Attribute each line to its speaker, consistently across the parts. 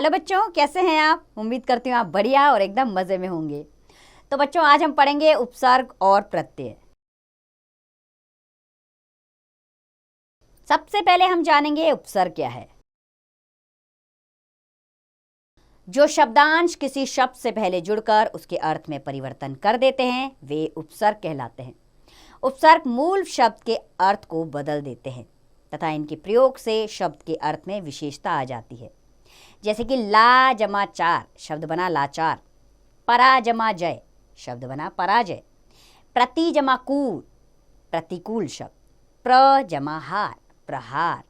Speaker 1: Hello बच्चों, कैसे हैं आप? उम्मीद करती हूँ आप बढ़िया और एकदम मज़े में होंगे। तो बच्चों, आज हम पढ़ेंगे उपसर्ग और प्रत्यय। सबसे पहले हम जानेंगे उपसर्ग क्या है। जो शब्दांश किसी शब्द से पहले जुड़कर उसके अर्थ में परिवर्तन कर देते हैं वे उपसर्ग कहलाते हैं। उपसर्ग मूल शब्द के अर्थ को बदल देते हैं तथा इनके प्रयोग से शब्द के अर्थ में विशेषता आ जाती है। जैसे कि ला जमा चार शब्द बना लाचार, परा जमा जय शब्द बना पराजय, प्रति जमा कूल प्रतिकूल शब्द, प्र जमा हार प्रहार।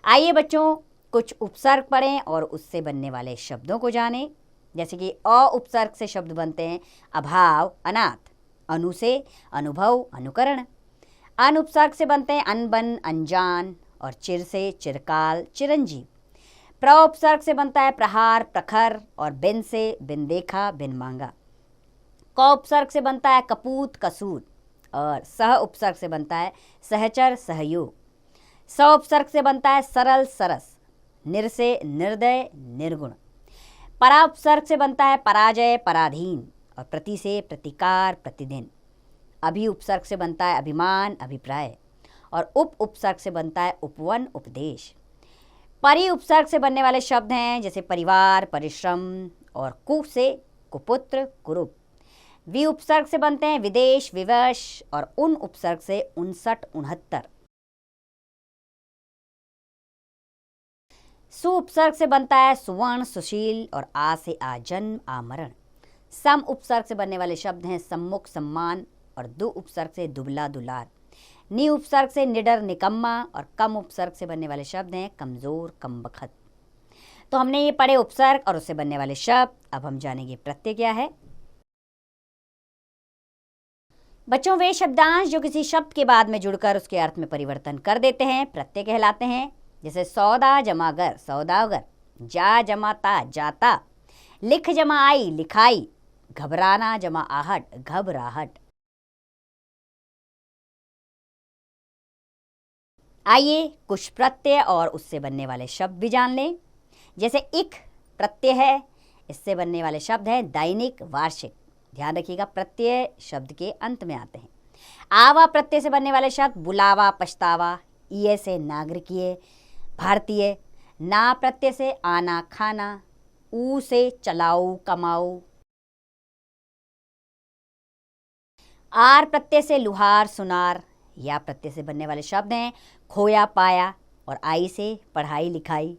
Speaker 1: आइए बच्चों, कुछ उपसर्ग पढ़ें और उससे बनने वाले शब्दों को जानें। जैसे कि अ उपसर्ग से शब्द बनते हैं अभाव अनाथ, अनु से अनुभव अनुकरण, अन उपसर्ग से बनते हैं अनबन अनजान और चिर से चिरकाल चिरंजीव। प्र उपसर्ग से बनता है प्रहार प्रखर और बिन से बिन देखा बिन मांगा। क उपसर्ग से बनता है कपूत कसूत और सह उपसर्ग से बनता है सहचर सहयोग। स उपसर्ग से बनता है सरल सरस, निर से निर्दय निर्गुण। परा उपसर्ग से बनता है पराजय पराधीन और प्रति से प्रतिकार प्रतिदिन। अभि उपसर्ग से बनता है अभिमान अभिप्राय और उप उपसर्ग से बनता है उपवन उपदेश। परि उपसर्ग से बनने वाले शब्द हैं जैसे परिवार परिश्रम और कु से कुपुत्र कुरूप। वि उपसर्ग से बनते हैं विदेश विवश और उन उपसर्ग से 59 69। सु उपसर्ग से बनता है सुवर्ण सुशील और आ से आजन्म आमरण। सम उपसर्ग से बनने वाले शब्द हैं सम्मुख सम्मान और दु उपसर्ग से दुबला दुलार। नि उपसर्ग से निडर निकम्मा और कम उपसर्ग से बनने वाले शब्द हैं कमजोर कमबख्त। तो हमने ये पढ़े उपसर्ग और उससे बनने वाले शब्द। अब हम जानेंगे प्रत्यय क्या है। बच्चों, वे शब्दांश जो किसी शब्द के बाद में जुड़कर उसके अर्थ में परिवर्तन कर देते हैं प्रत्यय कहलाते हैं। जैसे सौदा जमा गर सौदागर, जा जमा ता जाता, लिख जमा आई लिखाई, घबराना जमा आहट घबराहट। आइए कुछ प्रत्यय और उससे बनने वाले शब्द भी जान लें। जैसे इक प्रत्यय है, इससे बनने वाले शब्द हैं दैनिक वार्षिक। ध्यान रखिएगा, प्रत्यय शब्द के अंत में आते हैं। आवा प्रत्यय से बनने वाले शब्द बुलावा पछतावा, ईए से नागरिकीय भारतीय, ना प्रत्यय से आना खाना, ऊ से चलाऊ कमाऊ, आर प्रत्यय से लुहार सुनार। या प्रत्यय से बनने वाले शब्द हैं खोया पाया और आई से पढ़ाई लिखाई।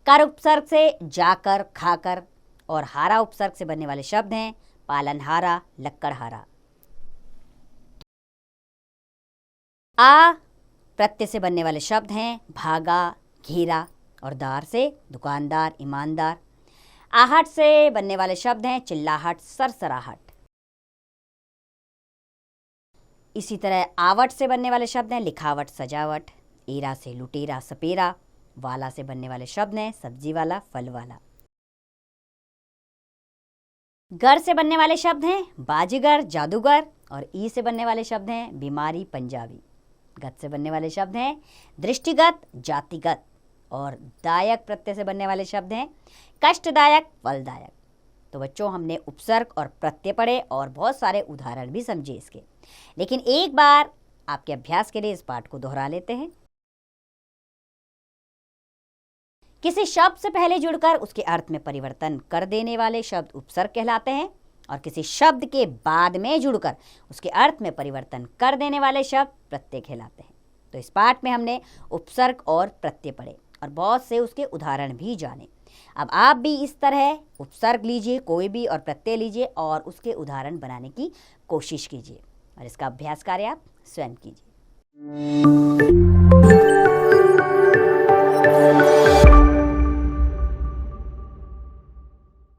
Speaker 1: कर उपसर्ग से जाकर खाकर और हारा उपसर्ग से बनने वाले शब्द हैं पालनहारा लक्कड़हारा। आ प्रत्यय से बनने वाले शब्द हैं भागा घेरा और दार से दुकानदार ईमानदार। आहट से बनने वाले शब्द हैं चिल्लाहट सरसराहट। इसी तरह आवट से बनने वाले शब्द हैं लिखावट सजावट। एरा से लुटेरा सपेरा। वाला से बनने वाले शब्द हैं सब्जी वाला फल वाला। गर से बनने वाले शब्द हैं बाजीगर जादूगर और ई से बनने वाले शब्द हैं बीमारी पंजाबी। गत से बनने वाले शब्द हैं दृष्टिगत जातिगत और दायक प्रत्यय से बनने वाले शब्द हैं कष्टदायक फलदायक। तो बच्चों, हमने उपसर्ग और प्रत्यय पढ़े और बहुत सारे उदाहरण भी समझे इसके। लेकिन एक बार आपके अभ्यास के लिए इस पाठ को दोहरा लेते हैं। किसी शब्द से पहले जुड़कर उसके अर्थ में परिवर्तन कर देने वाले शब्द उपसर्ग कहलाते हैं और किसी शब्द के बाद में जुड़कर उसके अर्थ में परिवर्तन कर देने वाले शब्द प्रत्यय कहलाते हैं। तो इस पाठ में हमने उपसर्ग और प्रत्यय पढ़े और बहुत से उसके उदाहरण भी जाने। अब आप भी इस तरह उपसर्ग लीजिए कोई भी और प्रत्यय लीजिए और उसके उदाहरण बनाने की कोशिश कीजिए और इसका अभ्यास कार्य आप स्वयं कीजिए।